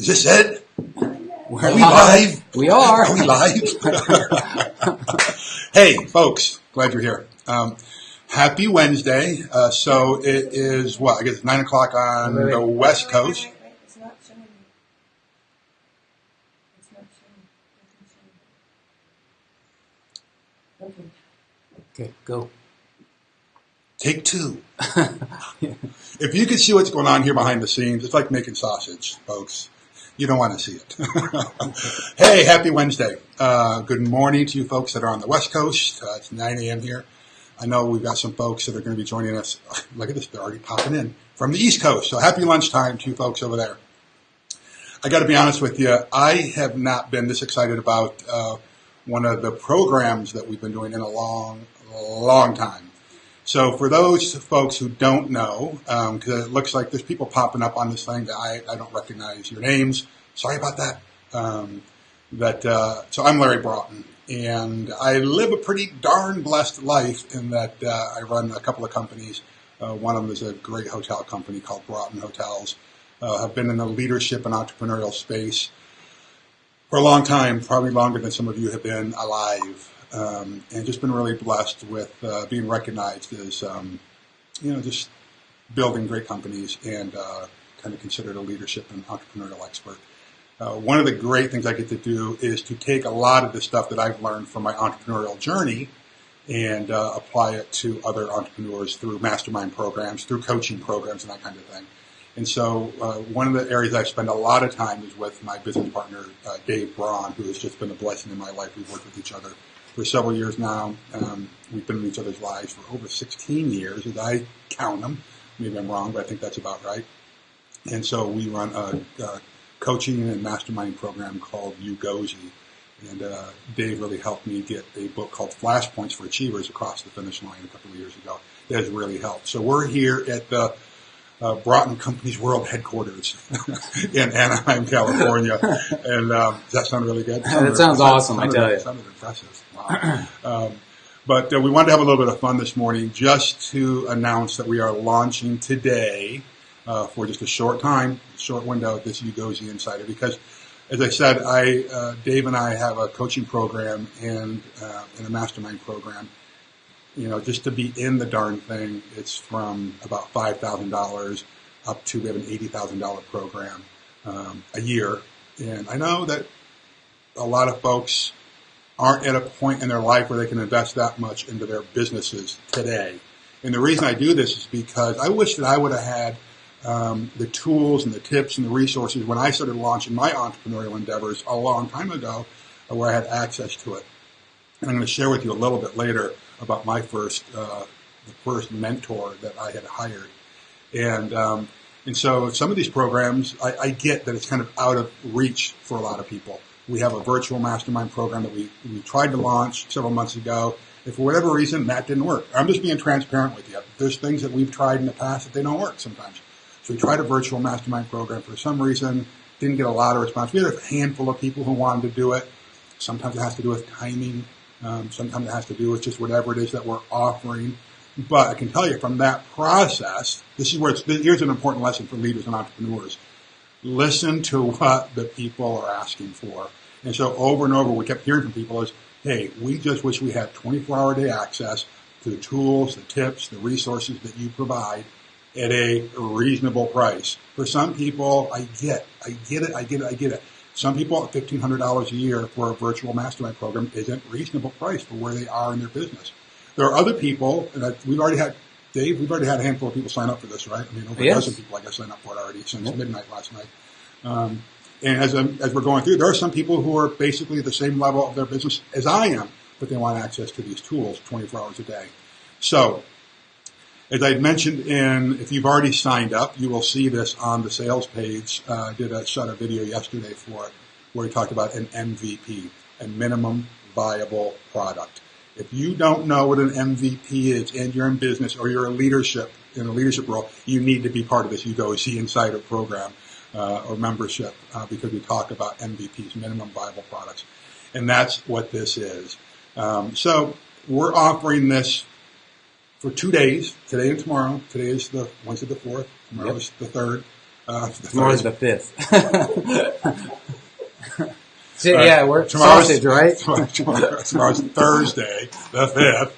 Is this it? We're Are we live? We are. Are we live? Hey, folks, glad you're here. Happy Wednesday. So it is, what, I guess 9 o'clock on the West Coast. Wait. It's not showing. It's not showing. Okay. Okay, go. Take two. If you could see what's going on here behind the scenes, it's like making sausage, folks. You don't want to see it. Hey, happy Wednesday. Good morning to you folks that are on the West Coast. It's 9 a.m. here. I know we've got some folks that are going to be joining us. Look at this, they're already popping in from the East Coast. So happy lunchtime to you folks over there. I got to be honest with you, I have not been this excited about one of the programs that we've been doing in a long time. So for those folks who don't know, because it looks like there's people popping up on this thing that I don't recognize your names. Sorry about that. So I'm Larry Broughton, and I live a pretty darn blessed life in that I run a couple of companies. One of them is a great hotel company called Broughton Hotels. I've been in the leadership and entrepreneurial space for a long time, probably longer than some of you have been alive. And just been really blessed with being recognized as, just building great companies and kind of considered a leadership and entrepreneurial expert. One of the great things I get to do is to take a lot of the stuff that I've learned from my entrepreneurial journey and apply it to other entrepreneurs through mastermind programs, through coaching programs, and that kind of thing. And so one of the areas I spend a lot of time is with my business partner, Dave Broughton, who has just been a blessing in my life. We've worked with each other for several years now. We've been in each other's lives for over 16 years, as I count them. Maybe I'm wrong, but I think that's about right. And so we run a coaching and mastermind program called yoogozi. And Dave really helped me get a book called Flashpoints for Achievers across the finish line a couple of years ago. That has really helped. So we're here at the Broughton Company's World Headquarters in Anaheim, California. And does that sound really good? That sounds awesome, I tell you. It sounded impressive. Wow. But we wanted to have a little bit of fun this morning just to announce that we are launching today for just a short window, this yoogoziINSIDER. Because, as I said, Dave and I have a coaching program and a mastermind program. Just to be in the darn thing, it's from about $5,000 up to, we have an $80,000 program a year. And I know that a lot of folks aren't at a point in their life where they can invest that much into their businesses today. And the reason I do this is because I wish that I would have had the tools and the tips and the resources when I started launching my entrepreneurial endeavors a long time ago, where I had access to it. And I'm going to share with you a little bit later about my the first mentor that I had hired. And so some of these programs, I get that it's kind of out of reach for a lot of people. We have a virtual mastermind program that we tried to launch several months ago. And for whatever reason, that didn't work. I'm just being transparent with you. There's things that we've tried in the past that they don't work sometimes. So we tried a virtual mastermind program for some reason, didn't get a lot of response. We had a handful of people who wanted to do it. Sometimes it has to do with timing. Sometimes it has to do with just whatever it is that we're offering. But I can tell you from that process, here's an important lesson for leaders and entrepreneurs. Listen to what the people are asking for. And so over and over, we kept hearing from people is, hey, we just wish we had 24-hour day access to the tools, the tips, the resources that you provide at a reasonable price. For some people, I get it. Some people at $1,500 a year for a virtual mastermind program isn't reasonable price for where they are in their business. There are other people, and we've already had a handful of people sign up for this, right? I mean, over a dozen people, I guess, signed up for it already since midnight last night. And as we're going through, there are some people who are basically the same level of their business as I am, but they want access to these tools 24 hours a day. So, as I mentioned if you've already signed up, you will see this on the sales page. I shot a video yesterday for it where we talked about an MVP, a minimum viable product. If you don't know what an MVP is and you're in business or you're in a leadership role, you need to be part of this yoogoziINSIDER program or membership because we talk about MVPs, minimum viable products. And that's what this is. So we're offering this for 2 days, today and tomorrow. Today is the Wednesday the 4th. Tomorrow is the 3rd. Tomorrow's the 5th. So, yeah, we're sausage, right? Tomorrow's Thursday, the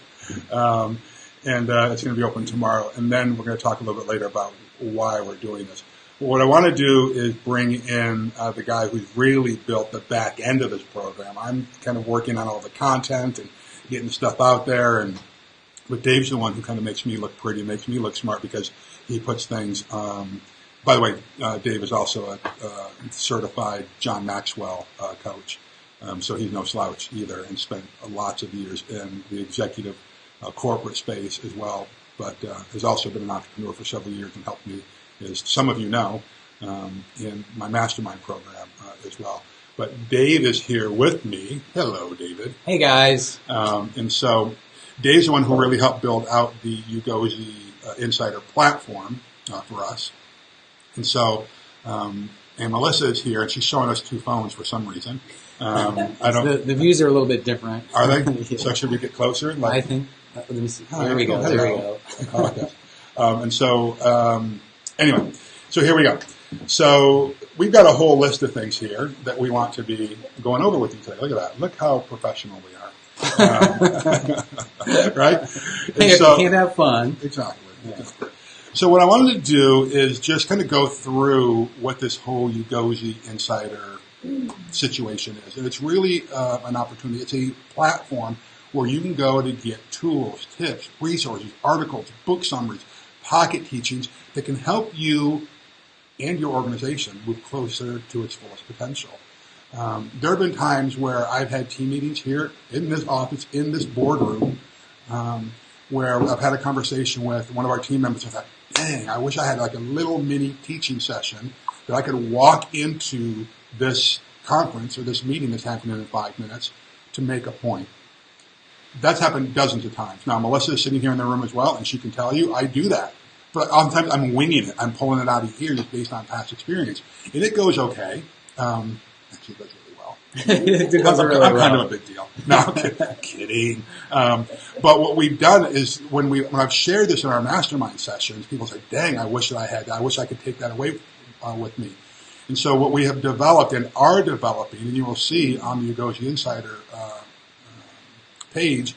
5th. And it's going to be open tomorrow. And then we're going to talk a little bit later about why we're doing this. What I want to do is bring in the guy who's really built the back end of this program. I'm kind of working on all the content and getting stuff out there, but Dave's the one who kind of makes me look pretty, makes me look smart because he puts things. By the way, Dave is also a certified John Maxwell coach, so he's no slouch either, and spent lots of years in the executive corporate space as well, but has also been an entrepreneur for several years and helped me, as some of you know, in my mastermind program as well. But Dave is here with me. Hello, David. Hey, guys. And so Dave's the one who really helped build out the yoogoziINSIDER platform for us. And so, and Melissa is here, and she's showing us two phones for some reason. The views are a little bit different. Are they? Yeah. So should we get closer? I think. Let me see. There we go. And so, anyway, so here we go. So we've got a whole list of things here that we want to be going over with you today. Look at that. Look how professional we are. Right? You can't have fun. Exactly. Yeah. So what I wanted to do is just kind of go through what this whole yoogoziINSIDER situation is. And it's really an opportunity. It's a platform where you can go to get tools, tips, resources, articles, book summaries, pocket teachings that can help you and your organization move closer to its fullest potential. There have been times where I've had team meetings here in this office, in this boardroom, where I've had a conversation with one of our team members and thought, dang, I wish I had like a little mini teaching session that I could walk into this conference or this meeting that's happening in 5 minutes to make a point. That's happened dozens of times. Now, Melissa is sitting here in the room as well, and she can tell you I do that. But oftentimes I'm winging it. I'm pulling it out of here just based on past experience. And it goes okay. Actually, it goes really well. I'm kind of a big deal. No, I'm kidding. But what we've done is when I've shared this in our mastermind sessions, people say, dang, I wish that I had that. I wish I could take that away with me. And so what we have developed and are developing, and you will see on the yoogoziINSIDER page,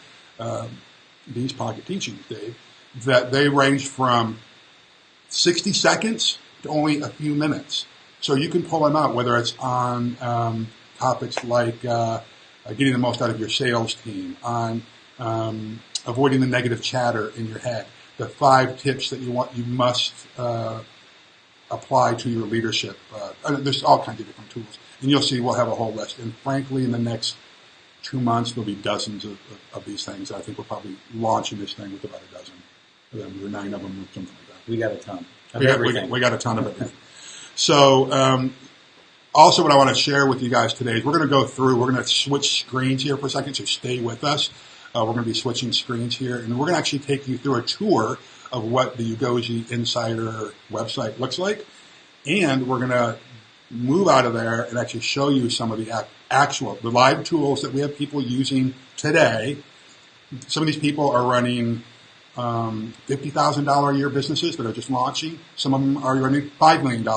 these pocket teachings, Dave, that they range from 60 seconds to only a few minutes. So you can pull them out, whether it's on topics like getting the most out of your sales team, on avoiding the negative chatter in your head, the 5 tips that you must apply to your leadership. There's all kinds of different tools. And you'll see we'll have a whole list. And frankly, in the next 2 months, there'll be dozens of these things. I think we're probably launching this thing with about a dozen. There were 9 of them or something like that. We got a ton. We got a ton of everything. So also what I want to share with you guys today is we're going to go through, we're going to switch screens here for a second, so stay with us. We're going to be switching screens here, and we're going to actually take you through a tour of what the yoogoziINSIDER website looks like, and we're going to move out of there and actually show you some of the the live tools that we have people using today. Some of these people are running $50,000 a year businesses that are just launching. Some of them are running $5 million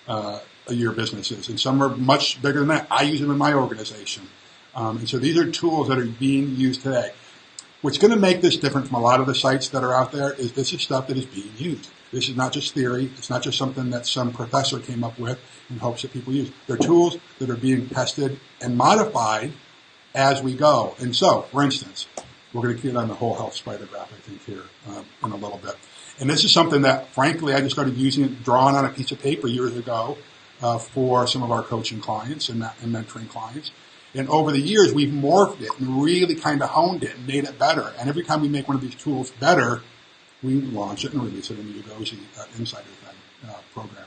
a year businesses, and some are much bigger than that. I use them in my organization. And so these are tools that are being used today. What's going to make this different from a lot of the sites that are out there is this is stuff that is being used. This is not just theory. It's not just something that some professor came up with in hopes that people use. They're tools that are being tested and modified as we go. And so, for instance, we're going to get on the whole health spider graph, I think, here in a little bit. And this is something that, frankly, I just started using it, drawing on a piece of paper years ago for some of our coaching clients and mentoring clients. And over the years, we've morphed it and really kind of honed it and made it better. And every time we make one of these tools better, we launch it and release it in the yoogoziINSIDER program.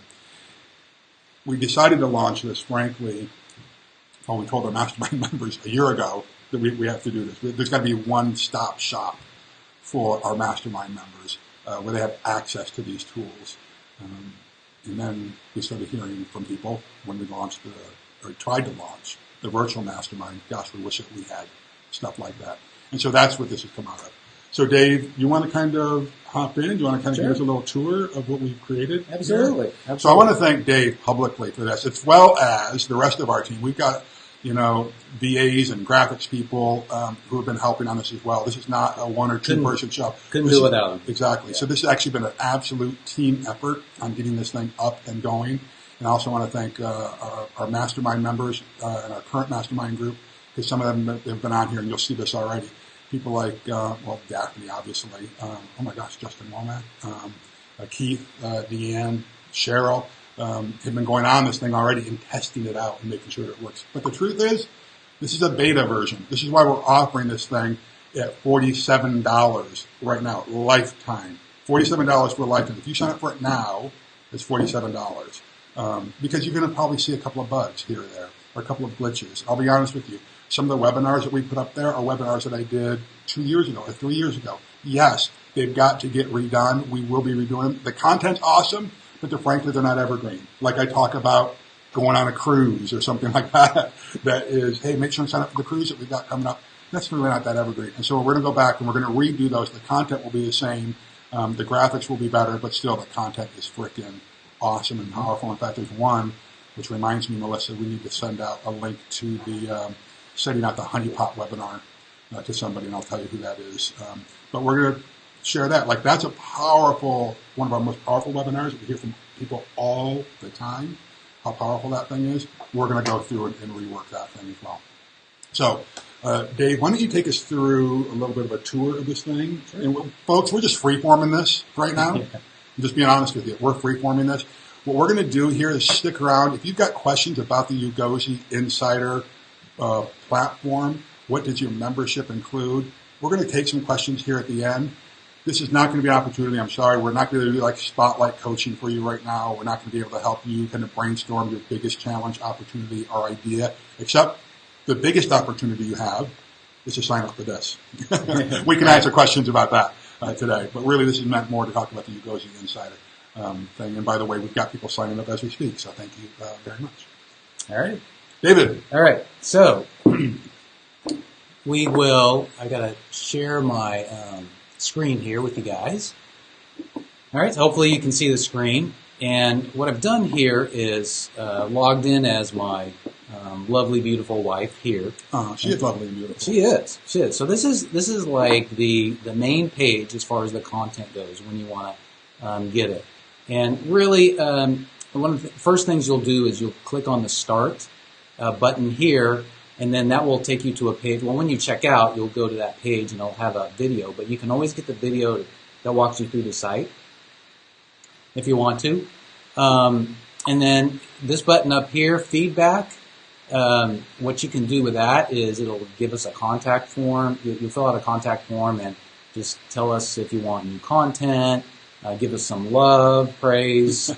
We decided to launch this, frankly, we told our mastermind members a year ago that we have to do this. There's got to be one-stop shop for our mastermind members where they have access to these tools. And then we started hearing from people when we launched or tried to launch the virtual mastermind. Gosh, we wish that we had stuff like that. And so that's what this has come out of. So, Dave, you want to kind of hop in? Do you want to kind of give us a little tour of what we've created? Absolutely. So I want to thank Dave publicly for this, as well as the rest of our team. We've got, VAs and graphics people who have been helping on this as well. This is not a one or two person show. Couldn't do without them. Exactly. Yeah. So this has actually been an absolute team effort on getting this thing up and going. And I also want to thank our mastermind members and our current mastermind group, because some of them have been on here, and you'll see this already. People like, Daphne, obviously. Justin Womack, Keith, Deanne, Cheryl, have been going on this thing already and testing it out and making sure that it works. But the truth is, this is a beta version. This is why we're offering this thing at $47 right now, lifetime. $47 for a lifetime. If you sign up for it now, it's $47. Because you're going to probably see a couple of bugs here or there, or a couple of glitches. I'll be honest with you. Some of the webinars that we put up there are webinars that I did 2 years ago or 3 years ago. Yes, they've got to get redone. We will be redoing them. The content's awesome, but frankly, they're not evergreen. Like I talk about going on a cruise or something like that. That is, hey, make sure and sign up for the cruise that we've got coming up. That's really not that evergreen. And so we're going to go back and we're going to redo those. The content will be the same. The graphics will be better, but still the content is freaking awesome and powerful. In fact, there's one, which reminds me, Melissa, we need to send out a link to the setting out the honeypot webinar to somebody, and I'll tell you who that is. But we're going to share that. Like, that's a powerful, one of our most powerful webinars. We hear from people all the time how powerful that thing is. We're going to go through and rework that thing as well. So, Dave, why don't you take us through a little bit of a tour of this thing? Sure. And folks, we're just free-forming this right now. I'm just being honest with you. We're free-forming this. What we're going to do here is stick around. If you've got questions about the yoogoziINSIDER platform, what does your membership include? We're going to take some questions here at the end. This is not going to be an opportunity. I'm sorry. We're not going to do like spotlight coaching for you right now. We're not going to be able to help you kind of brainstorm your biggest challenge, opportunity, or idea, except the biggest opportunity you have is to sign up for this. We can answer questions about that today. But really, this is meant more to talk about the yoogoziINSIDER thing. And by the way, we've got people signing up as we speak, so thank you very much. All right. David. All right. So I got to share my screen here with you guys. All right. So hopefully you can see the screen. And what I've done here is logged in as my lovely, beautiful wife here. She is lovely and beautiful. She is. So this is like the main page as far as the content goes when you want to get it. And really, one of the first things you'll do is you'll click on the Start button here, and then that will take you to a page. Well, when you check out, you'll go to that page, and it'll have a video. But you can always get the video that walks you through the site if you want to. And then this button up here, Feedback, what you can do with that is it'll give us a contact form. You fill out a contact form and just tell us if you want new content, give us some love, praise,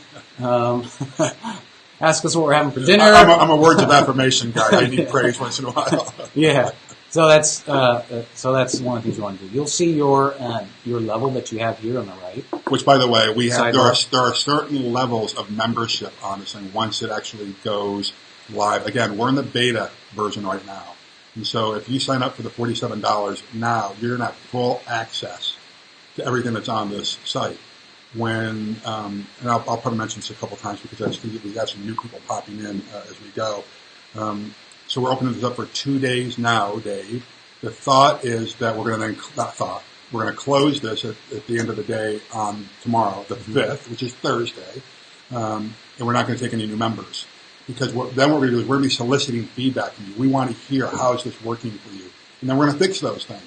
ask us what we're having for dinner. I'm a words of affirmation guy. I need praise once in a while. Yeah. So that's one of the things you want to do. You'll see your level that you have here on the right. Which, by the way, there are certain levels of membership on this thing once it actually goes live. Again, we're in the beta version right now, and so if you sign up for the $47 now, you're going to have full access to everything that's on this site. And I'll probably mention this a couple times because we have some new people popping in as we go. So we're opening this up for 2 days now, Dave. The thought is that we're going to close this at the end of the day on tomorrow, the 5th, which is Thursday, and we're not going to take any new members. Because then what we're going to do is we're going to be soliciting feedback from you. We want to hear how is this working for you. And then we're going to fix those things.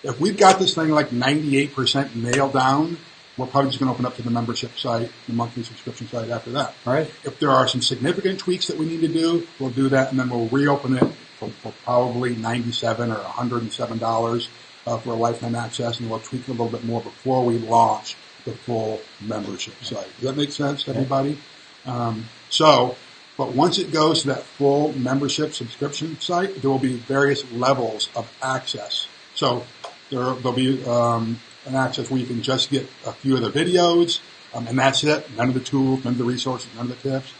If we've got this thing like 98% nailed down, we're probably just going to open up to the membership site, the monthly subscription site after that. All right. If there are some significant tweaks that we need to do, we'll do that, and then we'll reopen it for probably $97 or $107 for a lifetime access, and we'll tweak it a little bit more before we launch the full membership site. Does that make sense to everybody? But once it goes to that full membership subscription site, there will be various levels of access. So there'll be an access where you can just get a few of the videos, and that's it. None of the tools, none of the resources, none of the tips.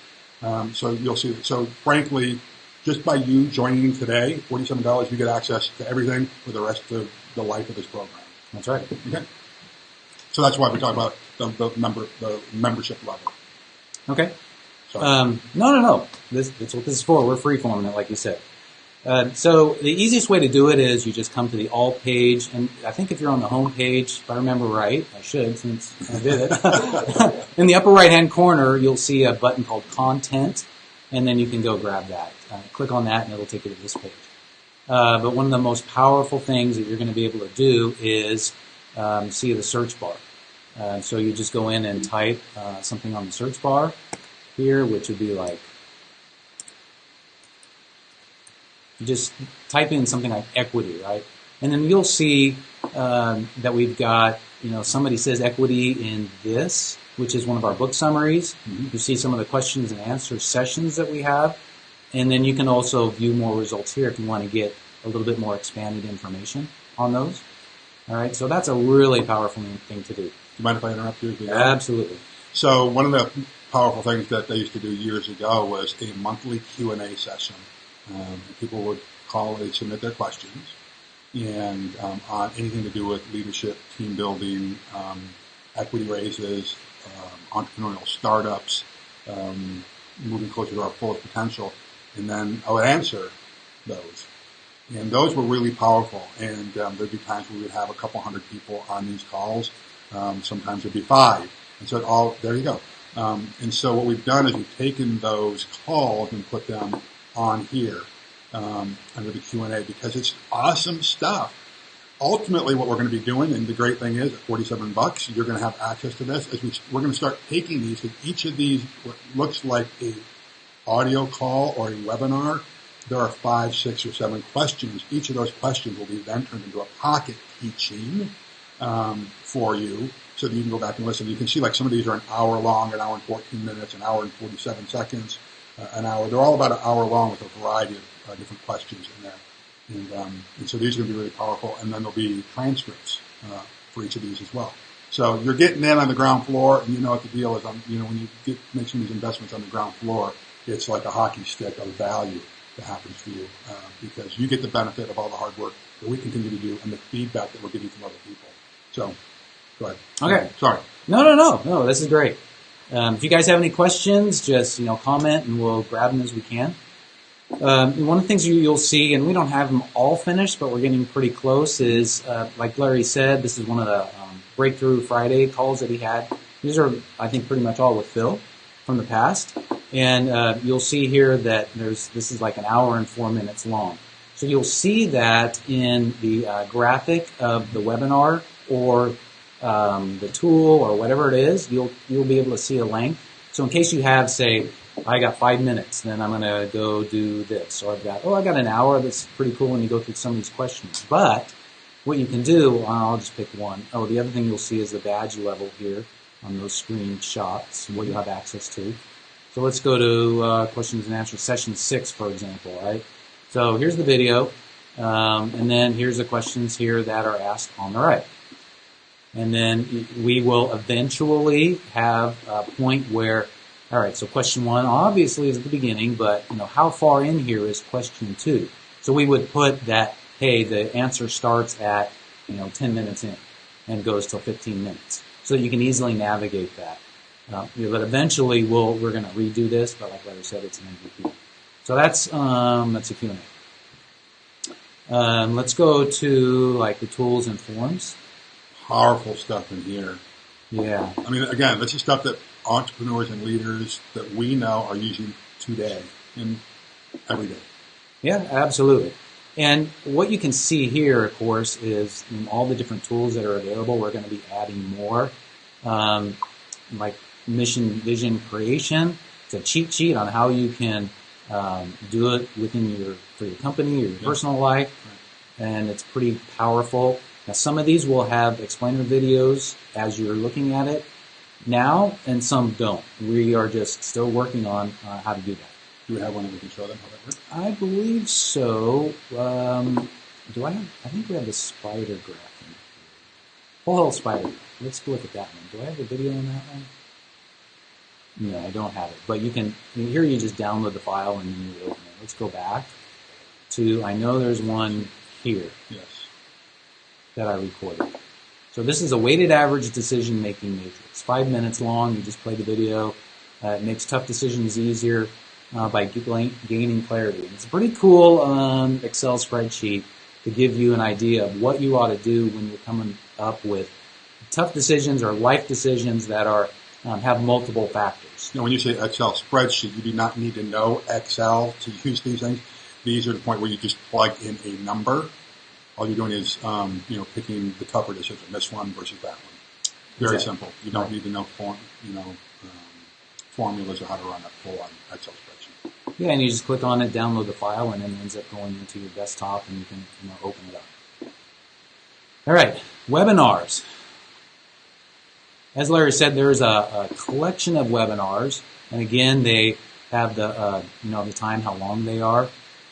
So you'll see that. So frankly, just by you joining today, $47, you get access to everything for the rest of the life of this program. That's right. Okay. So that's why we talk about the membership level. Okay. So, No. That's what this is for. We're free-forming it, like you said. So the easiest way to do it is you just come to the All page, and I think if you're on the home page, if I remember right, I should since I did it, in the upper right-hand corner, you'll see a button called Content, and then you can go grab that. Click on that, and it'll take you to this page. But one of the most powerful things that you're going to be able to do is see the search bar. So you just go in and type something on the search bar here, which would be like, you just type in something like equity, right? And then you'll see that we've got, somebody says equity in this, which is one of our book summaries. Mm-hmm. You see some of the questions and answer sessions that we have. And then you can also view more results here if you want to get a little bit more expanded information on those. All right, so that's a really powerful thing to do. do you mind if I interrupt you? Absolutely. So one of the powerful things that they used to do years ago was a monthly Q&A session. People would call and submit their questions, and on anything to do with leadership, team building, equity raises, entrepreneurial startups, moving closer to our fullest potential, and then I would answer those. And those were really powerful, and there'd be times where we would have a couple hundred people on these calls. Sometimes it'd be 5. And so there you go. And so what we've done is we've taken those calls and put them on here under the Q&A because it's awesome stuff. Ultimately, what we're going to be doing, and the great thing is, at $47, you're going to have access to this. We're going to start taking these, because each of these, what looks like a audio call or a webinar, there are 5, 6, or 7 questions. Each of those questions will be then turned into a pocket teaching for you, so that you can go back and listen. You can see like some of these are an hour long, an hour and 14 minutes, an hour and 47 seconds, an hour. They're all about an hour long with a variety of different questions in there. And so these are going to be really powerful. And then there'll be transcripts for each of these as well. So you're getting in on the ground floor, and you know what the deal is. When you make some of these investments on the ground floor, it's like a hockey stick of value that happens for you because you get the benefit of all the hard work that we continue to do and the feedback that we're getting from other people. So, go ahead. Okay. Sorry. No, this is great. If you guys have any questions, just comment and we'll grab them as we can. One of the things you'll see, and we don't have them all finished, but we're getting pretty close, is like Larry said, this is one of the Breakthrough Friday calls that he had. These are, I think, pretty much all with Phil from the past. And you'll see here that this is like an hour and 4 minutes long. So you'll see that in the graphic of the webinar or the tool or whatever it is, you'll be able to see a length. So in case you have, say, I got 5 minutes, then I'm going to go do this. Or I got an hour. That's pretty cool when you go through some of these questions. But what you can do, I'll just pick one. Oh, the other thing you'll see is the badge level here on those screenshots, what you have access to. So let's go to questions and answers, session 6, for example, right? So here's the video, and then here's the questions here that are asked on the right. And then we will eventually have a point where, all right, so question 1 obviously is at the beginning, but how far in here is question 2? So we would put that, hey, the answer starts at 10 minutes in and goes till 15 minutes, so that you can easily navigate that. But eventually we're going to redo this, but like Larry said, it's an MVP. So that's a Q&A. Let's go to like the tools and forms. Powerful stuff in here. Yeah. I mean, again, this is stuff that entrepreneurs and leaders that we know are using today and every day. Yeah, absolutely. And what you can see here, of course, is all the different tools that are available. We're going to be adding more, like mission, vision, creation. It's a cheat sheet on how you can do it for your company or your personal life, and it's pretty powerful. Now, some of these will have explainer videos as you're looking at it now, and some don't. We are just still working on how to do that. Do we have one that we can show them how that works? I believe so. Do I have? I think we have the spider graph. Whole health spider. Let's look at that one. Do I have the video on that one? No, I don't have it. But you can. Here you just download the file and you open it. Let's go back to. I know there's one here. Yes. That I recorded. So this is a weighted average decision-making matrix. 5 minutes long. You just play the video. It makes tough decisions easier by gaining clarity. And it's a pretty cool Excel spreadsheet to give you an idea of what you ought to do when you're coming up with tough decisions or life decisions that are have multiple factors. Now, when you say Excel spreadsheet, you do not need to know Excel to use these things. These are the point where you just plug in a number. All you're doing is, picking the tougher decision, this one versus that one. Very simple. You don't need to know formulas or how to run a full-on Excel spreadsheet. Yeah, and you just click on it, download the file, and then it ends up going into your desktop, and you can open it up. All right, webinars. As Larry said, there's a collection of webinars, and again, they have the the time, how long they are.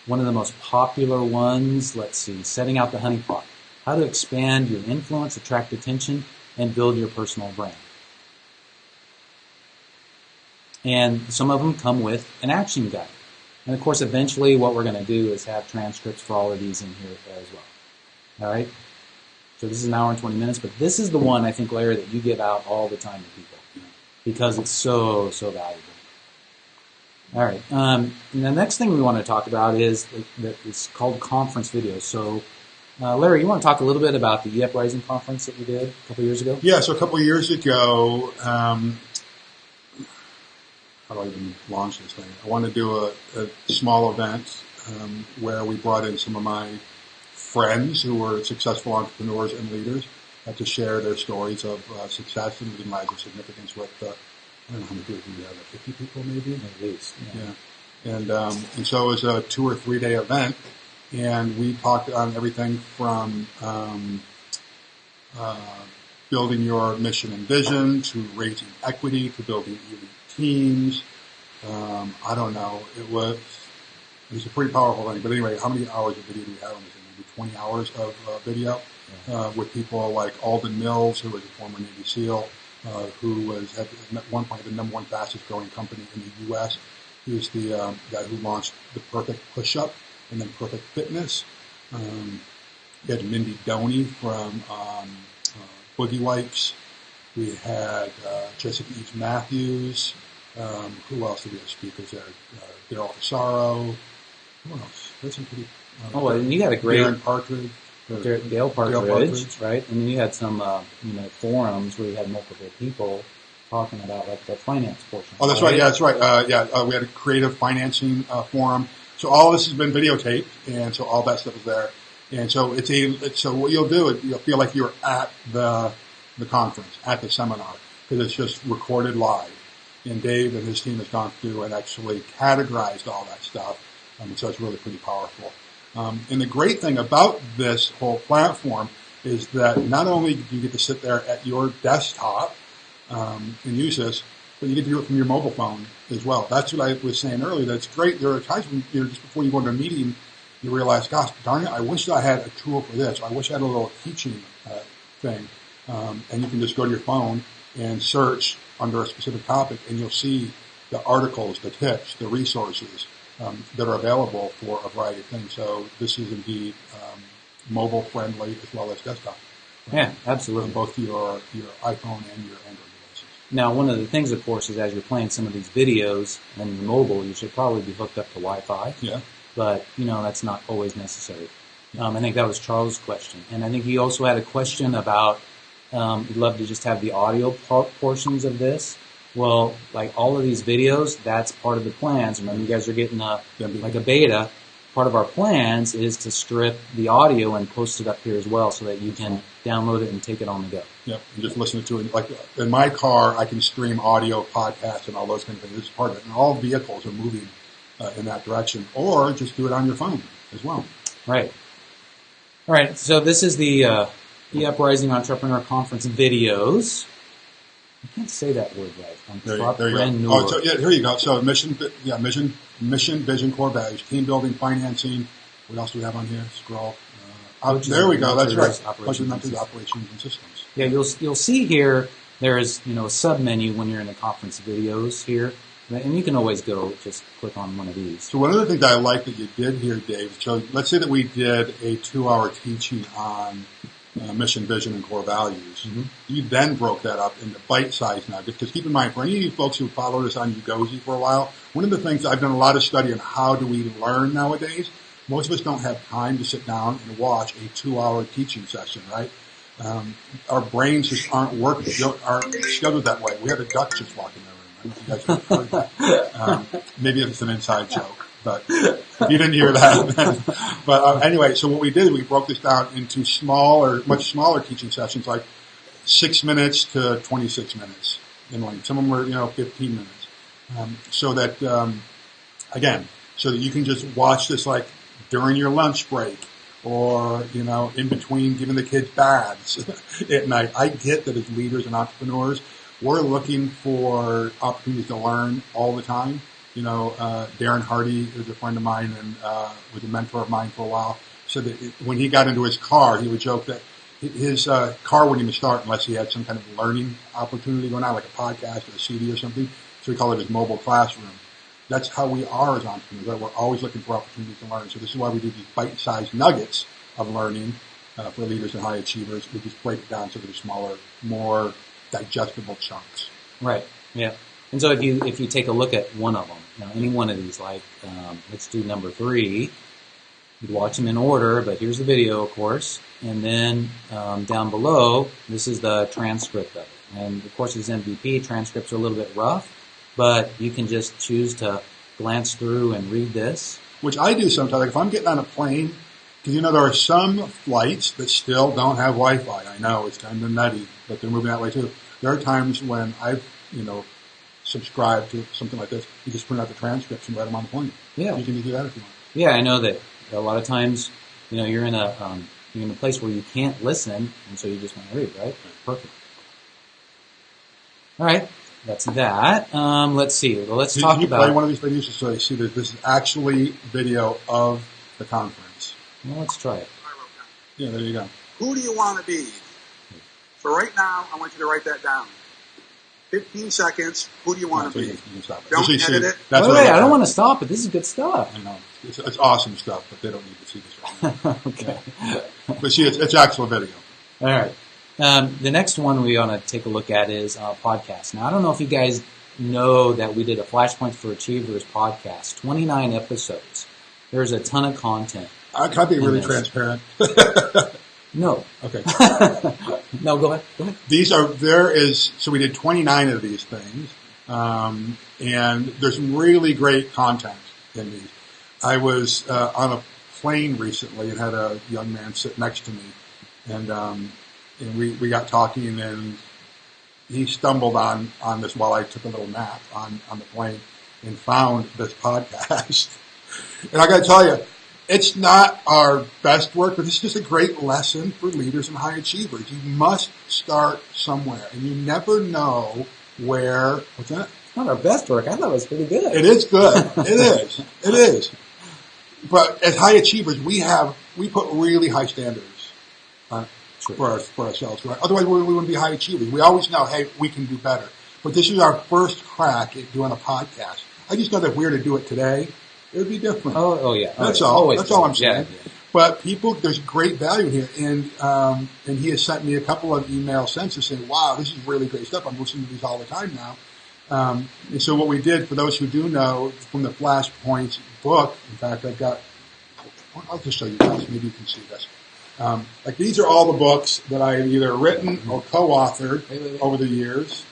One of the most popular ones, let's see, setting out the honeypot. How to expand your influence, attract attention, and build your personal brand. And some of them come with an action guide. And of course, eventually what we're going to do is have transcripts for all of these in here as well. All right? So this is an hour and 20 minutes, but this is the one, I think, Larry, that you give out all the time to people because it's so valuable. All right. And the next thing we want to talk about is it's called conference videos. So, Larry, you want to talk a little bit about the Uprising conference that we did a couple years ago? Yeah, so a couple of years ago, how do I even launch this thing? I wanted to do a small event where we brought in some of my friends who were successful entrepreneurs and leaders to share their stories of success and living lives of significance with, I don't know how many people we have, 50 people maybe? At least. Yeah. And so it was a 2 or 3 day event, and we talked on everything from building your mission and vision to raising equity to building elite teams. I don't know. It was a pretty powerful thing. But anyway, how many hours of video do we have on this thing? Maybe 20 hours of video with people like Alden Mills, who was a former Navy SEAL, who was at one point the #1 fastest growing company in the U.S. He was the guy who launched the Perfect Push-Up and then Perfect Fitness. We had Mindy Doney from Boogie Wipes. We had Jessica Each Matthews. Who else did we have speakers there? Daryl Casaro. Who else? There's some pretty. And you had a great Darren Partridge. Dale Partridge, right? And then you had some forums where you had multiple people talking about like the finance portion. Oh, that's right. Yeah, that's right. We had a creative financing forum. So all this has been videotaped, and so all that stuff is there. And so so what you'll do is you'll feel like you're at the conference, at the seminar, because it's just recorded live. And Dave and his team has gone through and actually categorized all that stuff. And so it's really pretty powerful. And the great thing about this whole platform is that not only do you get to sit there at your desktop and use this, but you get to do it from your mobile phone as well. That's what I was saying earlier. That's great. There are times when just before you go into a meeting, you realize, gosh, darn it, I wish I had a tool for this. I wish I had a little teaching thing. And you can just go to your phone and search under a specific topic, and you'll see the articles, the tips, the resources that are available for a variety of things. So this is indeed mobile friendly as well as desktop. Yeah, absolutely. Both your iPhone and your Android devices. Now, one of the things, of course, is as you're playing some of these videos on your mobile, you should probably be hooked up to Wi-Fi. Yeah. But, that's not always necessary. I think that was Charles' question. And I think he also had a question about we'd love to just have the audio portions of this. Well, like all of these videos, that's part of the plans. Remember, you guys are getting a beta. Part of our plans is to strip the audio and post it up here as well so that you can download it and take it on the go. Yep, and just listen to it. Like in my car, I can stream audio, podcasts, and all those kind of things. This is part of it. And all vehicles are moving in that direction. Or just do it on your phone as well. Right. All right, so this is the Uprising Entrepreneur Conference videos. I can't say that word right. There you go. Oh, so, yeah, here you go. So mission, vision, core values, team building, financing. What else do we have on here? Scroll. There we go. That's right. Operations and systems. Yeah, you'll see here there is a sub menu when you're in the conference videos here, and you can always go just click on one of these. So one of the things that I like that you did here, Dave. So let's say that we did a 2-hour teaching on mission, vision, and core values. Mm-hmm. You then broke that up into bite-sized nuggets. Because keep in mind, for any of you folks who followed us on Yoogozi for a while, one of the things I've done a lot of study on how do we learn nowadays. Most of us don't have time to sit down and watch a 2-hour teaching session, right? Our brains just aren't scheduled that way. We had a duck just walk in the room. I don't know if you guys have heard that. Maybe it's an inside joke, but if you didn't hear that. Then, but anyway, so what we did, we broke this down into much smaller teaching sessions, like 6 minutes to 26 minutes in length. Some of them were, 15 minutes. So that you can just watch this like during your lunch break, or, in between giving the kids baths at night. I get that as leaders and entrepreneurs, we're looking for opportunities to learn all the time. Darren Hardy is a friend of mine and was a mentor of mine for a while. So that when he got into his car, he would joke that his car wouldn't even start unless he had some kind of learning opportunity going on, like a podcast or a CD or something. So we call it his mobile classroom. That's how we are as entrepreneurs. We're always looking for opportunities to learn. So this is why we do these bite-sized nuggets of learning for leaders and high achievers. We just break it down so they're smaller, more digestible chunks. Right. Yeah. And so if you take a look at one of them, any one of these, like let's do number 3. You'd watch them in order, but here's the video, of course. And then down below, this is the transcript of it. And of course, it's MVP. Transcripts are a little bit rough. But you can just choose to glance through and read this. Which I do sometimes. Like if I'm getting on a plane, because there are some flights that still don't have Wi-Fi. I know it's kind of nutty, but they're moving that way too. There are times when I've, subscribed to something like this. You just print out the transcripts and write them on the plane. Yeah, you can do that if you want. Yeah, I know that a lot of times, you're in a place where you can't listen, and so you just want to read, right? Perfect. All right. That's that. Let's see. Well, let's talk about. Can you play one of these videos just so they see that this is actually video of the conference? Well, let's try it. Yeah, there you go. Who do you want to be? So right now, I want you to write that down. 15 seconds. Who do you want to be? You can stop it. Don't edit it. That's wait, I don't want to stop it. This is good stuff. I know. It's awesome stuff, but they don't need to see this right now. Okay. Yeah. But see, it's actual video. All right. The next one we want to take a look at is podcast. Now, I don't know if you guys know that we did a Flashpoints for Achievers podcast, 29 episodes. There's a ton of content. Can I be really transparent? No. Okay. No, go ahead. So we did 29 of these things, and there's some really great content in these. I was on a plane recently and had a young man sit next to me, and we got talking, and he stumbled on this while I took a little nap on the plane and found this podcast. And I got to tell you, it's not our best work, but it's just a great lesson for leaders and high achievers. You must start somewhere, and you never know where. What's that? It's not our best work. I thought it was pretty good. It is good. It is. But as high achievers, we put really high standards for ourselves. Right? Otherwise, we wouldn't be high achievers. We always know, hey, we can do better. But this is our first crack at doing a podcast. I just know that if we were to do it today, it would be different. Oh yeah. That's all. Always That's all I'm saying. Yeah. But there's great value here, and he has sent me a couple of emails since to say, "Wow, this is really great stuff. I'm listening to these all the time now." And so what we did, for those who do know, from the Flashpoints book, in fact, I'll just show you guys. Maybe you can see this. Like these are all the books that I have either written or co-authored over the years.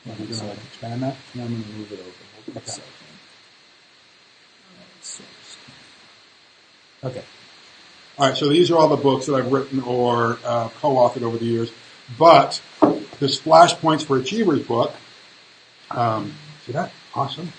Are you going to expand that? Yeah, I'm going to move it over. Okay. Okay. All right, so these are all the books that I've written or co-authored over the years. But this Flashpoints for Achievers book, see that? Awesome.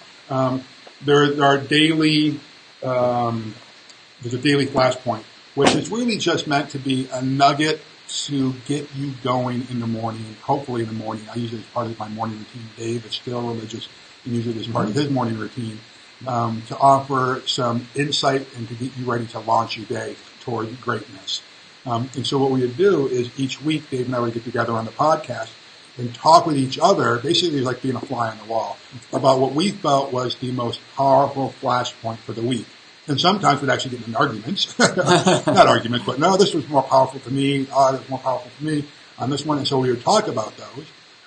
There are daily, there's a daily flashpoint, which is really just meant to be a nugget to get you going in the morning, hopefully in the morning. I use it as part of my morning routine. Dave is still religious and uses it as part of his morning routine. To offer some insight and to get you ready to launch your day toward greatness. And so what we would do is each week, Dave and I would get together on the podcast and talk with each other, basically like being a fly on the wall, about what we felt was the most powerful flashpoint for the week. And sometimes we'd actually get in arguments. Not arguments, but no, this was more powerful to me. Oh, this was more powerful to me on this one. And so we would talk about those.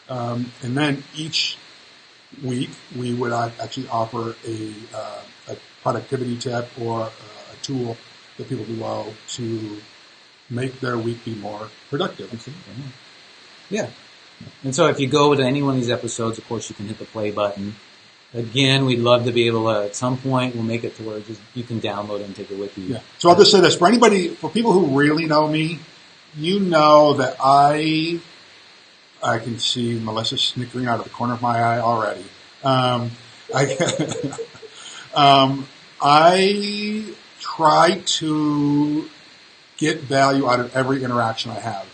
And then each week we would actually offer a productivity tip or a tool that people below to make their week be more productive. Yeah. And so if you go to any one of these episodes, of course, you can hit the play button. Again, we'd love to be able to, at some point, we'll make it to where you can download it and take it with you. Yeah. So I'll just say this. For people who really know me, you know that I can see Melissa snickering out of the corner of my eye already. I try to get value out of every interaction I have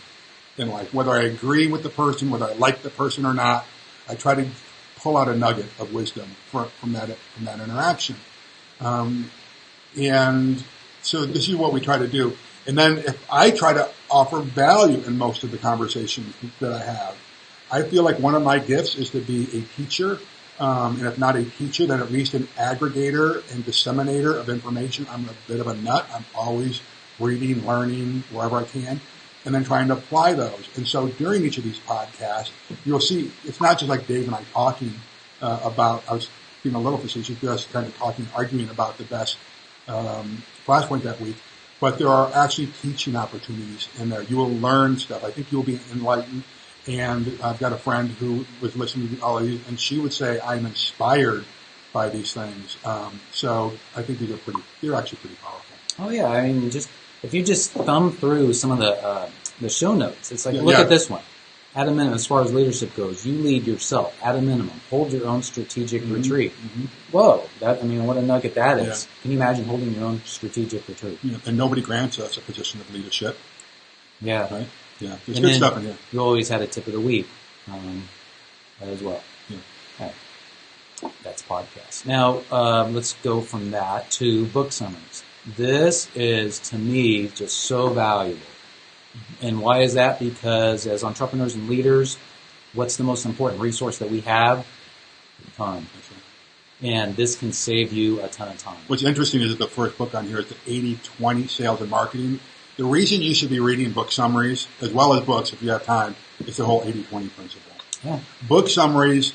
in life. Whether I agree with the person, whether I like the person or not, I try to pull out a nugget of wisdom from that interaction. And so this is what we try to do. And then if I try to offer value in most of the conversations that I have, I feel like one of my gifts is to be a teacher. And if not a teacher, then at least an aggregator and disseminator of information. I'm a bit of a nut. I'm always reading, learning, wherever I can, and then trying to apply those. And so during each of these podcasts, you'll see it's not just like Dave and I talking about, I was being a little facetious, just kind of talking, arguing about the best flashpoint that week, but there are actually teaching opportunities in there. You will learn stuff. I think you'll be enlightened. And I've got a friend who was listening to all of these, and she would say, I'm inspired by these things. So I think they're actually pretty powerful. Oh, yeah. I mean, if you just thumb through some of the show notes, it's like, look at this one. At a minimum, as far as leadership goes, you lead yourself. At a minimum, hold your own strategic retreat. Mm-hmm. Whoa. What a nugget that is. Can you imagine holding your own strategic retreat? Yeah. And nobody grants us a position of leadership. Yeah. Right? Yeah, there's good stuff in here. You always had a tip of the week as well. Yeah. All right. That's podcast. Now, let's go from that to book summaries. This is, to me, just so valuable. And why is that? Because as entrepreneurs and leaders, what's the most important resource that we have? Time. And this can save you a ton of time. What's interesting is that the first book on here is the 80-20 Sales and Marketing. The reason you should be reading book summaries, as well as books if you have time, is the whole 80-20 principle. Yeah. Book summaries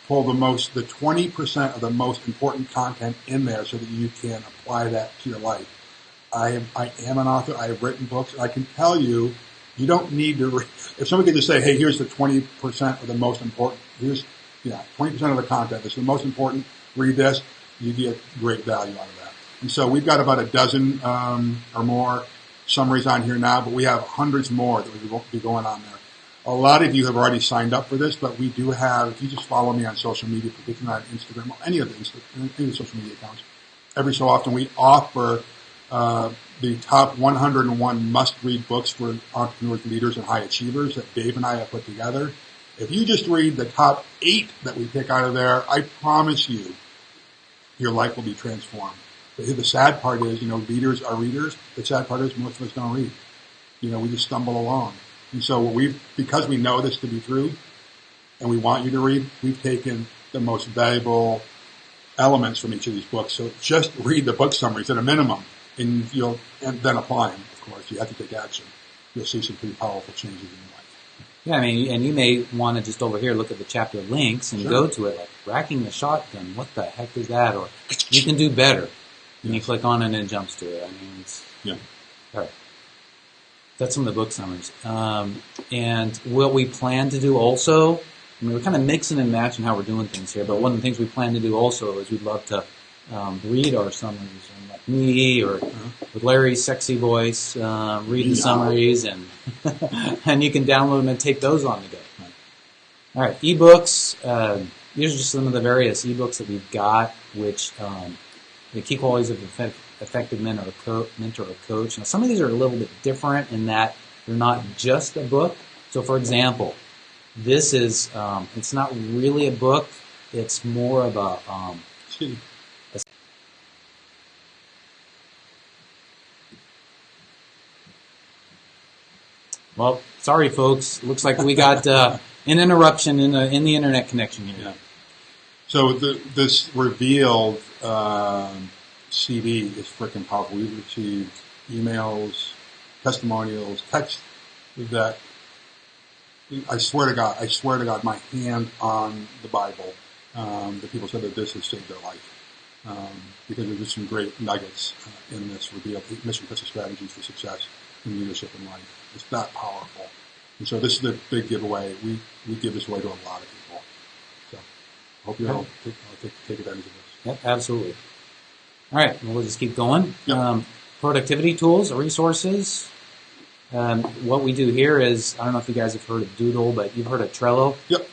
pull the 20% of the most important content in there so that you can apply that to your life. I am an author. I have written books. I can tell you, you don't need to if somebody could just say, hey, here's the 20% of the most important, 20% of the content that's the most important, read this, you get great value out of that. And so we've got about a dozen or more summaries on here now, but we have hundreds more that will be going on there. A lot of you have already signed up for this, but we do have, if you just follow me on social media, particularly on Instagram or any of the social media accounts, every so often we offer the top 101 must-read books for entrepreneurs, leaders, and high achievers that Dave and I have put together. If you just read the top 8 that we pick out of there, I promise you, your life will be transformed. The sad part is, leaders are readers. The sad part is most of us don't read. We just stumble along. And so because we know this to be true, and we want you to read, we've taken the most valuable elements from each of these books. So just read the book summaries at a minimum, and then apply them. Of course, you have to take action. You'll see some pretty powerful changes in your life. Yeah, I mean, and you may want to just over here look at the chapter links and go to it, like racking the shotgun. What the heck is that? Or you can do better. And you click on it and it jumps to it. I mean, all right. That's some of the book summaries. And what we plan to do also, we're kind of mixing and matching how we're doing things here, but one of the things we plan to do also is we'd love to read our summaries, like me or with Larry's sexy voice, read the summaries, and and you can download them and take those on the go. All right, ebooks. These are just some of the various ebooks that we've got, which the key qualities of effective mentor or coach. Now, some of these are a little bit different in that they're not just a book. So, for example, this is, it's not really a book. It's more of a well, sorry, folks. Looks like we got an interruption in the internet connection here. Yeah. So this revealed CD is freaking powerful. We've received emails, testimonials, texts that I swear to God, my hand on the Bible, that people said that this has saved their life. Because there's just some great nuggets in this reveal, mission critical strategies for success in leadership in life. It's that powerful. And so this is the big giveaway. We give this away to a lot of people. So I hope you all take advantage of this. Yep, absolutely. All right, we'll just keep going. Yep. Productivity tools, resources. What we do here is, I don't know if you guys have heard of Doodle, but you've heard of Trello. Yep.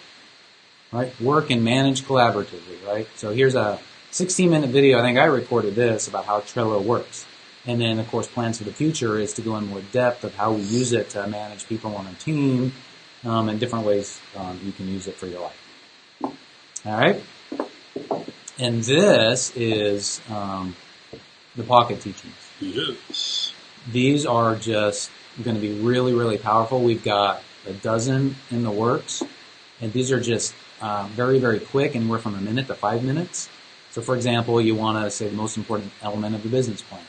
Right? Work and manage collaboratively, right? So here's a 16-minute video. I think I recorded this about how Trello works. And then, of course, plans for the future is to go in more depth of how we use it to manage people on a team, and different ways you can use it for your life. All right? And this is the pocket teachings. Yes. These are just going to be really, really powerful. We've got a dozen in the works, and these are just very, very quick, anywhere from a minute to 5 minutes. So, for example, you want to say the most important element of the business plan.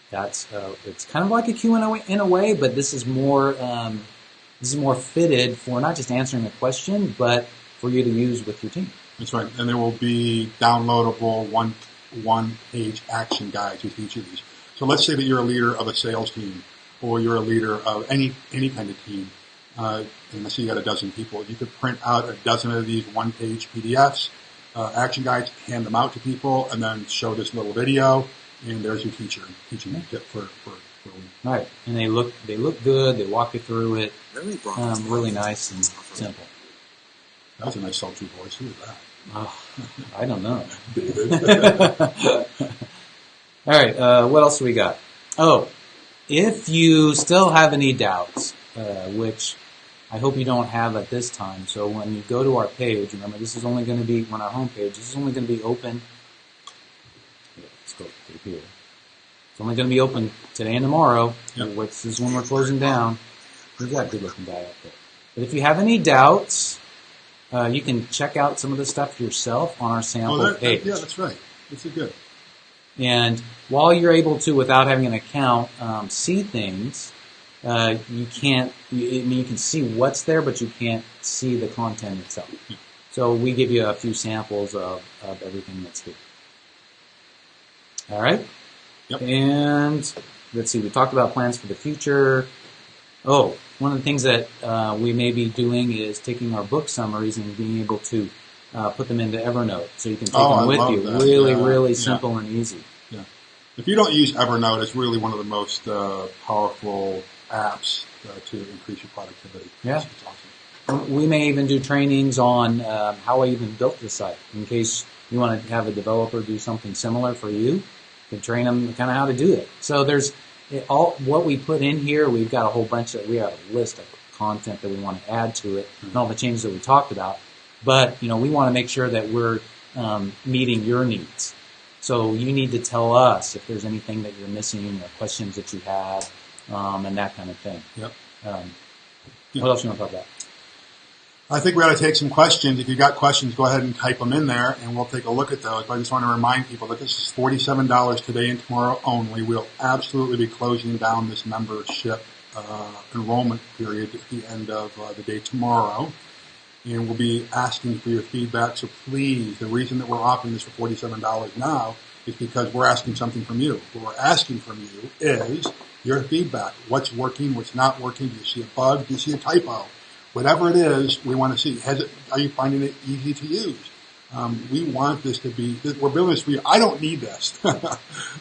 That's it's kind of like a Q&A in a way, but this is more fitted for not just answering a question, but for you to use with your team. That's right. And there will be downloadable one-page action guides with each of these. So let's say that you're a leader of a sales team, or you're a leader of any kind of team, and let's say you got a dozen people. You could print out a dozen of these one-page PDFs, action guides, hand them out to people, and then show this little video, and there's your teaching tip for a week. Right, and they look good. They walk you through it, Broughton. really nice and simple. That was a nice sultry voice. Who was that? Oh, I don't know. David. All right, what else do we got? Oh, if you still have any doubts, which I hope you don't have at this time, so when you go to our page, remember this is only going to be on our homepage. This is only going to be open. Let's go through here. It's only going to be open today and tomorrow. Yep. This is when we're closing down. We've got a good-looking guy up there. But if you have any doubts, you can check out some of the stuff yourself on our sample page. Yeah, that's right. This is good. And while you're able to, without having an account, see things, you can't. You can see what's there, but you can't see the content itself. Yeah. So we give you a few samples of everything that's here. All right. Yep. And let's see. We talked about plans for the future. Oh, one of the things that we may be doing is taking our book summaries and being able to put them into Evernote, so you can take them with you. That. Really simple and easy. Yeah. If you don't use Evernote, it's really one of the most powerful apps to increase your productivity. Yeah. It's awesome. We may even do trainings on how I even built the site, in case you want to have a developer do something similar for you. You can train them kind of how to do it. So there's all what we put in here. We've got a whole bunch we have a list of content that we want to add to it, and all the changes that we talked about. But we want to make sure that we're meeting your needs. So you need to tell us if there's anything that you're missing or questions that you have, and that kind of thing. Yep. What else you want to talk about? I think we ought to take some questions. If you got questions, go ahead and type them in there, and we'll take a look at those. But I just want to remind people that this is $47 today and tomorrow only. We'll absolutely be closing down this membership enrollment period at the end of the day tomorrow. And we'll be asking for your feedback. So please, the reason that we're offering this for $47 now is because we're asking something from you. What we're asking from you is your feedback. What's working? What's not working? Do you see a bug? Do you see a typo? Whatever it is, we want to see. Are you finding it easy to use? We want this to be, we're building this for you. I don't need this. All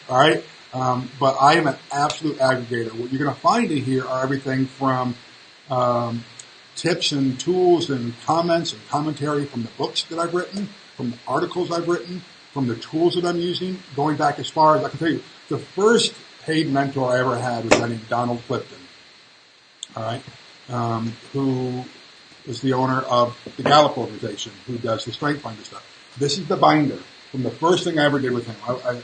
right? But I am an absolute aggregator. What you're going to find in here are everything from tips and tools and comments and commentary from the books that I've written, from the articles I've written, from the tools that I'm using, going back as far as I can tell you. The first paid mentor I ever had was a guy named Donald Clifton, all right, who is the owner of the Gallup organization, who does the Strength Finder stuff. This is the binder from the first thing I ever did with him.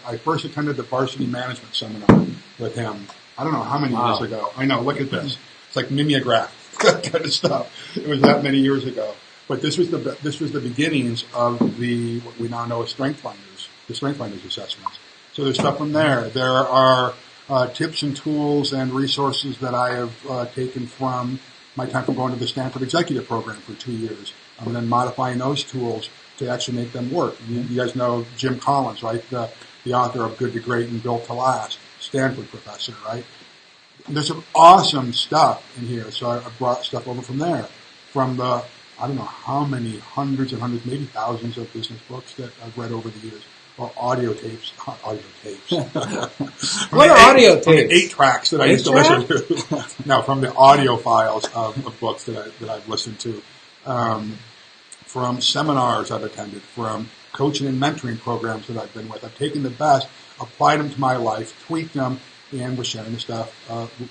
I first attended the varsity management seminar with him, I don't know how many years ago. I know, look at this. It's like mimeograph. That kind of stuff. It was that many years ago. But this was the beginnings of what we now know as Strength Finders, the Strength Finders assessments. So there's stuff from there. There are tips and tools and resources that I have taken from my time from going to the Stanford Executive Program for 2 years, and then modifying those tools to actually make them work. You guys know Jim Collins, right? The author of Good to Great and Built to Last, Stanford professor, right? There's some awesome stuff in here, so I brought stuff over from there. From the, I don't know how many hundreds and hundreds, maybe thousands of business books that I've read over the years. Or audio tapes. What are audio tapes? From the 8 tracks that I used to listen to. No, from the audio files of books that I've listened to. From seminars I've attended, from coaching and mentoring programs that I've been with. I've taken the best, applied them to my life, tweaked them, and we're sharing the stuff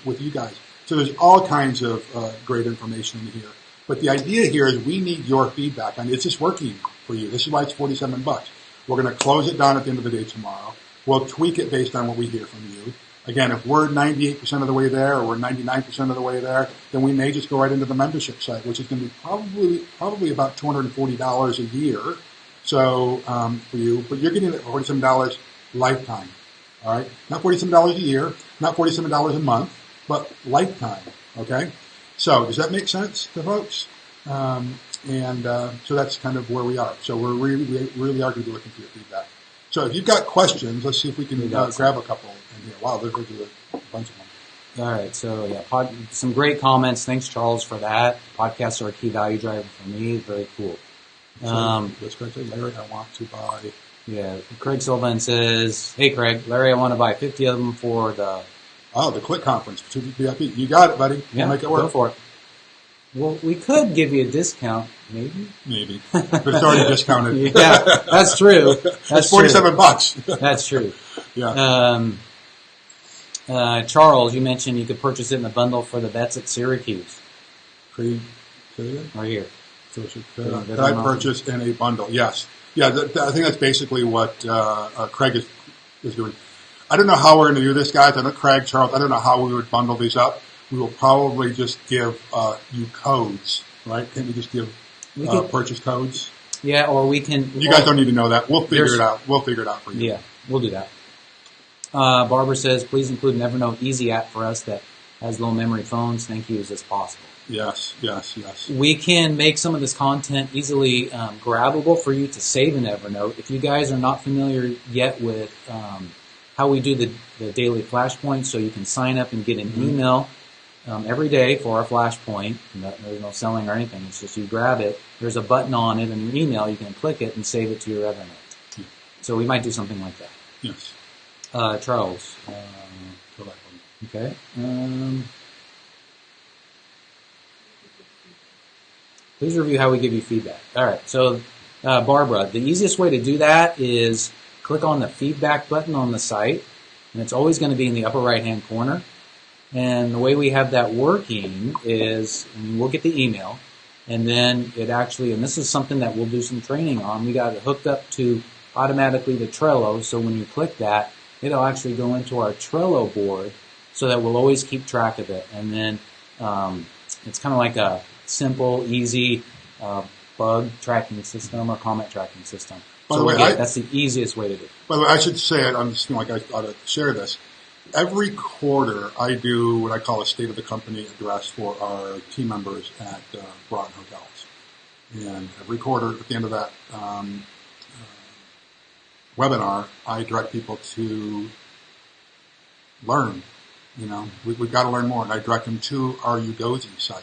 with you guys. So there's all kinds of great information in here. But the idea here is we need your feedback. I mean, is this working for you? This is why it's $47. We're going to close it down at the end of the day tomorrow. We'll tweak it based on what we hear from you. Again, if we're 98% of the way there or we're 99% of the way there, then we may just go right into the membership site, which is going to be probably about $240 a year. So for you, but you're getting it for $47 lifetime. All right, not $47 a year, not $47 a month, but lifetime. Okay, so does that make sense to folks? So that's kind of where we are. So we really are going to be looking for your feedback. So if you've got questions, let's see if we can grab a couple in here. Wow, there's a bunch of them. All right, so yeah, some great comments. Thanks, Charles, for that. Podcasts are a key value driver for me. Very cool. What's Craig say? Larry, I want to buy. Yeah, Craig Sylvan says, "Hey, Craig, Larry, I want to buy 50 of them for the Click conference, VIP. You got it, buddy. Yeah, we'll make it work. Go for it. Well, we could give you a discount, maybe. Maybe, but it's already discounted. Yeah, that's true. That's $47. That's true. Yeah. Charles, you mentioned you could purchase it in a bundle for the vets at Syracuse. Right here. Could I purchase in a bundle? Yes. Yeah, I think that's basically what Craig is doing. I don't know how we're going to do this, guys. I know Craig, Charles, I don't know how we would bundle these up. We will probably just give you codes, right? Can we just give purchase codes? Yeah, or we can... You guys don't need to know that. We'll figure it out. We'll figure it out for you. Yeah, we'll do that. Barbara says, please include an Evernote Easy app for us that has low memory phones. Thank you, as possible. Yes. We can make some of this content easily grabbable for you to save in Evernote. If you guys are not familiar yet with how we do the daily flashpoint, so you can sign up and get an email every day for our flashpoint. There's no selling or anything. It's just you grab it. There's a button on it in your email. You can click it and save it to your Evernote. So we might do something like that. Yes. Charles. Okay. Please review how we give you feedback. All right. So, Barbara, the easiest way to do that is click on the feedback button on the site, and it's always going to be in the upper right-hand corner. And the way we have that working is we'll get the email, and then it actually, and this is something that we'll do some training on, we got it hooked up to automatically to Trello, so when you click that, it'll actually go into our Trello board so that we'll always keep track of it. And then it's kind of like a simple, easy bug tracking system or comment tracking system. By the way, that's the easiest way to do it. By the way, I should say it. I'm just feeling like I ought to share this. Every quarter, I do what I call a state of the company address for our team members at Broughton Hotels. And every quarter, at the end of that webinar, I direct people to learn. We've got to learn more. And I direct them to our Yoogozi site.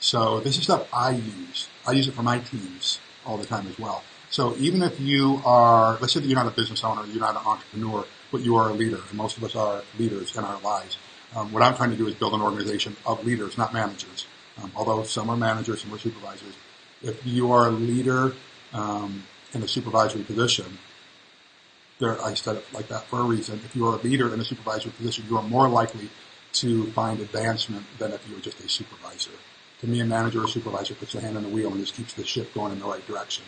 So this is stuff I use. I use it for my teams all the time as well. So even if you are, let's say that you're not a business owner, you're not an entrepreneur, but you are a leader, and most of us are leaders in our lives. What I'm trying to do is build an organization of leaders, not managers. Although some are managers, some are supervisors. If you are a leader in a supervisory position, I said it like that for a reason. If you are a leader in a supervisory position, you are more likely to find advancement than if you were just a supervisor. To me, a manager or supervisor puts their hand on the wheel and just keeps the ship going in the right direction.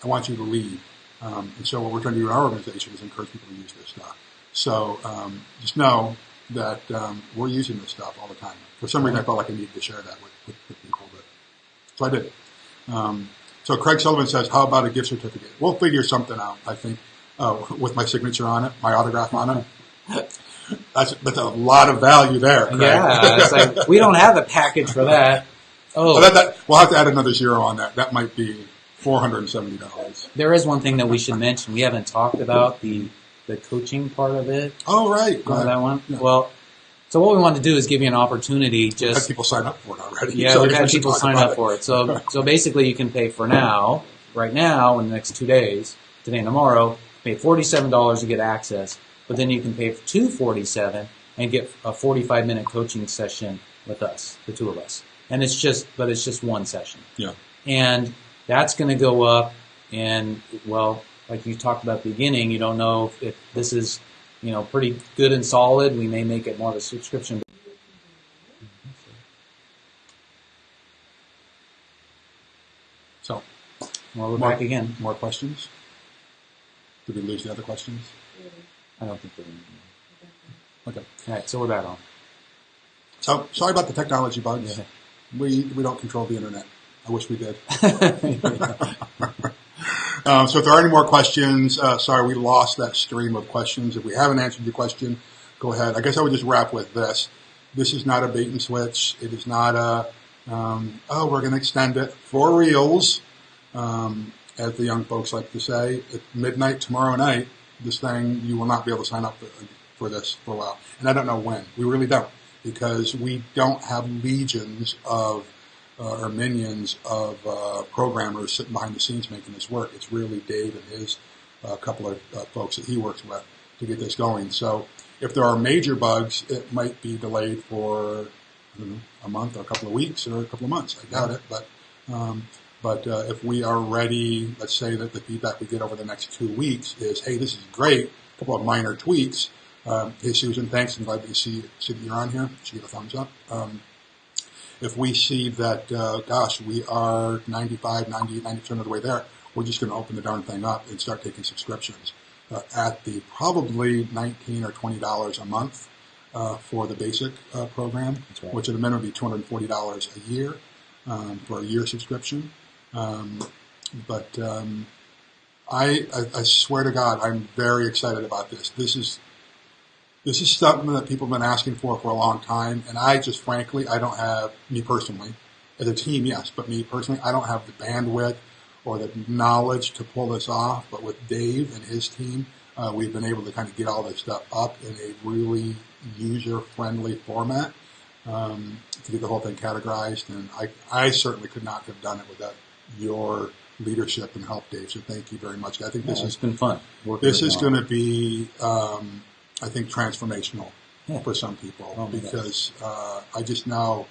I want you to lead. And so what we're trying to do in our organization is encourage people to use this stuff. So just know that we're using this stuff all the time. For some reason, I felt like I needed to share that with people. So I did. So Craig Sullivan says, how about a gift certificate? We'll figure something out, I think. with my signature on it, my autograph on it. That's a lot of value there, Craig. Yeah, it's like, we don't have a package for that. Oh, We'll have to add another zero on that. That might be $470. there is one thing that we should mention. We haven't talked about the coaching part of it. Oh, right. Go Remember ahead. that one? Yeah. Well, so what we want to do is give you an opportunity. We've had Just people sign up for it already. yeah, So we've we had should people talk sign about up for it. So basically, you can pay for now, right now, in the next 2 days, today and tomorrow, pay $47 to get access. But then you can pay for $247 and get a 45-minute coaching session with us, the two of us. And it's just one session. Yeah. And that's going to go up. And well, like you talked about at the beginning, you don't know if this is, pretty good and solid. We may make it more of a subscription. So, Well, we're back again. more questions? Did we lose the other questions? I don't think we're going to. Okay. All right, so we're back on. So, sorry about the technology bugs. Yeah. We don't control the internet. I wish we did. So if there are any more questions, sorry, we lost that stream of questions. If we haven't answered your question, go ahead. I guess I would just wrap with this. This is not a bait and switch. It is not we're going to extend it for reals, as the young folks like to say. At midnight tomorrow night, this thing, you will not be able to sign up for this for a while. And I don't know when. We really don't, because we don't have legions of or minions of programmers sitting behind the scenes making this work. It's really Dave and his couple of folks that he works with to get this going. So if there are major bugs, it might be delayed for a month or a couple of weeks or a couple of months. I doubt it, but if we are ready, let's say that the feedback we get over the next 2 weeks is, hey, this is great, a couple of minor tweaks. Hey, Susan, thanks. I'm glad to see that you're on here. She get a thumbs up. If we see that, we are 95, 90, 90% of the way there, we're just going to open the darn thing up and start taking subscriptions at the probably $19 or $20 a month for the basic program, right. Which at a minimum would be $240 a year for a year subscription. But I swear to God, I'm very excited about this. This is something that people have been asking for a long time, and I just, frankly, I don't have, me personally, as a team, yes, but me personally, I don't have the bandwidth or the knowledge to pull this off. But with Dave and his team, we've been able to kind of get all this stuff up in a really user-friendly format to get the whole thing categorized. And I certainly could not have done it without your leadership and help, Dave. So thank you very much. I think It's been fun. This is going to be, I think, transformational for some people because I just know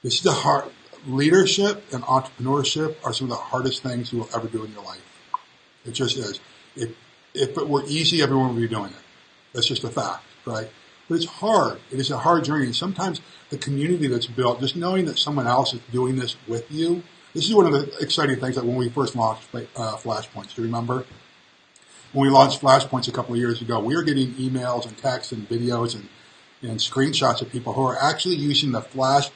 this is the hard. Leadership and entrepreneurship are some of the hardest things you will ever do in your life. It just is. If it were easy, everyone would be doing it. That's just a fact, right? But it's hard. It is a hard journey. And sometimes the community that's built, just knowing that someone else is doing this with you, this is one of the exciting things that when we first launched Flashpoints, do you remember? When we launched Flashpoints a couple of years ago, we were getting emails and texts and videos and screenshots of people who are actually using the Flash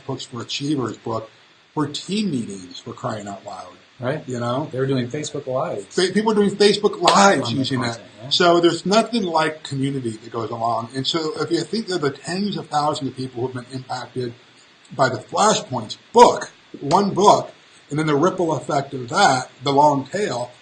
Books for Achievers book for team meetings, for crying out loud. Right. You know? They were doing Facebook Lives. People are doing Facebook Lives using that. Content, yeah. So there's nothing like community that goes along. And so if you think of the tens of thousands of people who have been impacted by the Flashpoints book, one book, and then the ripple effect of that, the long tail,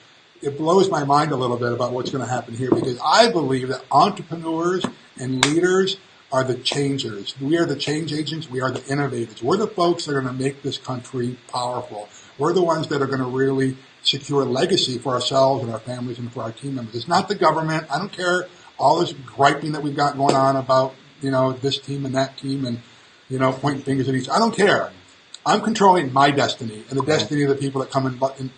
it blows my mind a little bit about what's going to happen here, because I believe that entrepreneurs and leaders are the changers. We are the change agents. We are the innovators. We're the folks that are going to make this country powerful. We're the ones that are going to really secure a legacy for ourselves and our families and for our team members. It's not the government. I don't care all this griping that we've got going on about, this team and that team and, pointing fingers at each other. I don't care. I'm controlling my destiny and the destiny of the people that come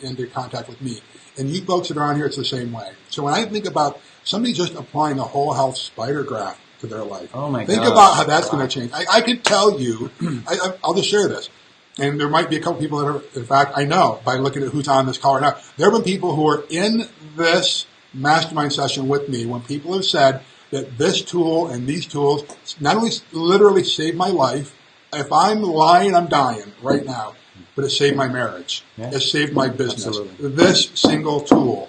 into contact with me. And you folks that are on here, it's the same way. So when I think about somebody just applying the whole health spider graph to their life, think about how that's going to change. I can tell you, I'll just share this. And there might be a couple people that are, in fact, I know by looking at who's on this call right now, there have been people who are in this mastermind session with me when people have said that this tool and these tools not only literally saved my life, if I'm lying, I'm dying right now. But it saved my marriage. Yeah. It saved my business. Absolutely. This single tool.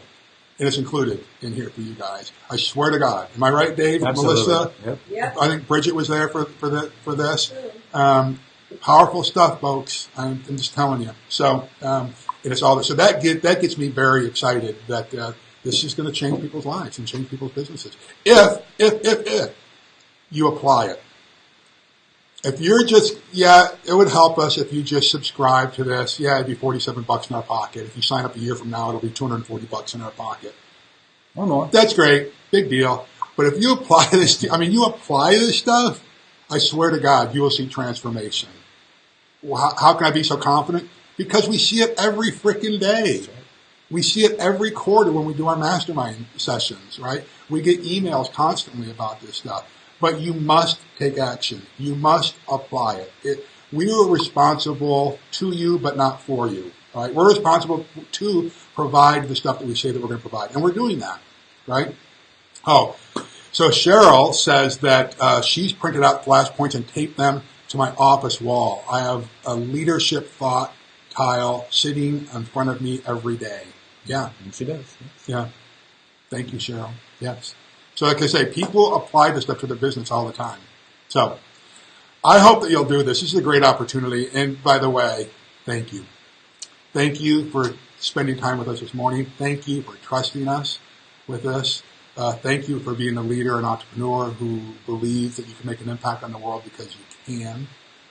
and it's included in here for you guys. I swear to God. Am I right, Dave? Absolutely. Melissa? Yep. Yep. I think Bridget was there for this. True. Powerful stuff, folks. I'm just telling you. So, and it's all this. So that gets me very excited that this is going to change people's lives and change people's businesses. If you apply it. If you're just, it would help us if you just subscribe to this. Yeah, it'd be $47 in our pocket. If you sign up a year from now, it'll be $240 in our pocket. Or more. That's great. Big deal. But if you apply this, you apply this stuff, I swear to God, you will see transformation. Well, how can I be so confident? Because we see it every freaking day. We see it every quarter when we do our mastermind sessions, right? We get emails constantly about this stuff. But you must take action. You must apply it. We are responsible to you, but not for you. Right? We're responsible to provide the stuff that we say that we're going to provide. And we're doing that. Right? Oh, so Cheryl says that she's printed out flashpoints and taped them to my office wall. I have a leadership thought tile sitting in front of me every day. Yeah. And she does. Yes. Yeah. Thank you, Cheryl. Yes. So like I say, people apply this stuff to their business all the time. So I hope that you'll do this. This is a great opportunity. And by the way, thank you. Thank you for spending time with us this morning. Thank you for trusting us with this. Thank you for being a leader and entrepreneur who believes that you can make an impact on the world because you can.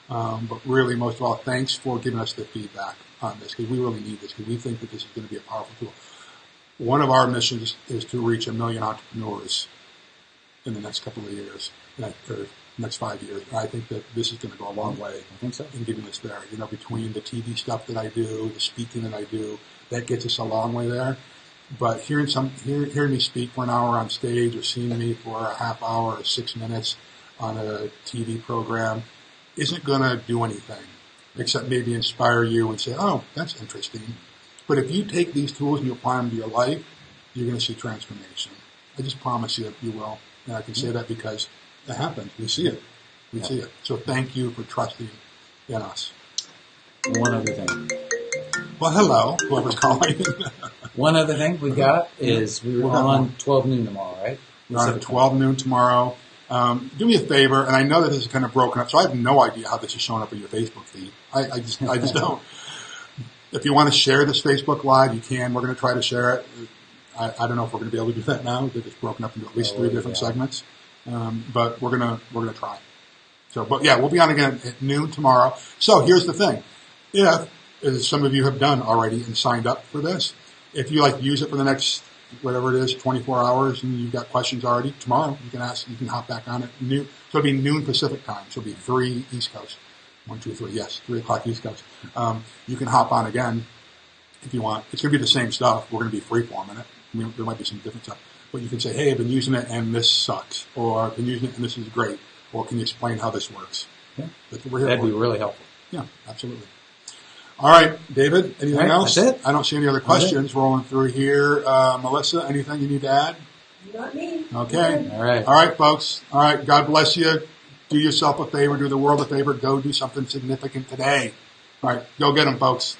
But really, most of all, thanks for giving us the feedback on this because we really need this because we think that this is going to be a powerful tool. One of our missions is to reach 1 million entrepreneurs in the next couple of years, or next 5 years. And I think that this is going to go a long way I think so. in getting us there. Between the TV stuff that I do, the speaking that I do, that gets us a long way there. But hearing me speak for an hour on stage or seeing me for a half hour or 6 minutes on a TV program isn't going to do anything except maybe inspire you and say, oh, that's interesting. But if you take these tools and you apply them to your life, you're going to see transformation. I just promise you you will. And I can say that because it happens. We see it. We see it. So thank you for trusting in us. One other thing. Well, hello, whoever's calling. One other thing we got is we're on 12 noon tomorrow, right? We're on at 12 noon tomorrow. Do me a favor, and I know that this is kind of broken up, so I have no idea how this is showing up in your Facebook feed. I just don't. If you want to share this Facebook Live, you can. We're going to try to share it. I don't know if we're going to be able to do that now because it's broken up into at least 3 different segments. But we're gonna try. So, but yeah, we'll be on again at noon tomorrow. So here's the thing: if, as some of you have done already and signed up for this, if you use it for the next whatever it is, 24 hours, and you've got questions already, tomorrow you can hop back on at noon. So it'll be noon Pacific time. So it'll be 3 East Coast. 1, 2, 3. Yes, 3 o'clock East Coast. You can hop on again if you want. It's going to be the same stuff. We're going to be freeforming it. There might be some different stuff. But you can say, hey, I've been using it and this sucks. Or I've been using it and this is great. Or can you explain how this works? Yeah. That's what we're here That'd for. be really helpful. Yeah, absolutely. All right, David, anything All right, else? that's it. I don't see any other questions rolling through here. Melissa, anything you need to add? Not me. Okay. All right. All right, folks. All right, God bless you. Do yourself a favor. Do the world a favor. Go do something significant today. All right, go get them, folks.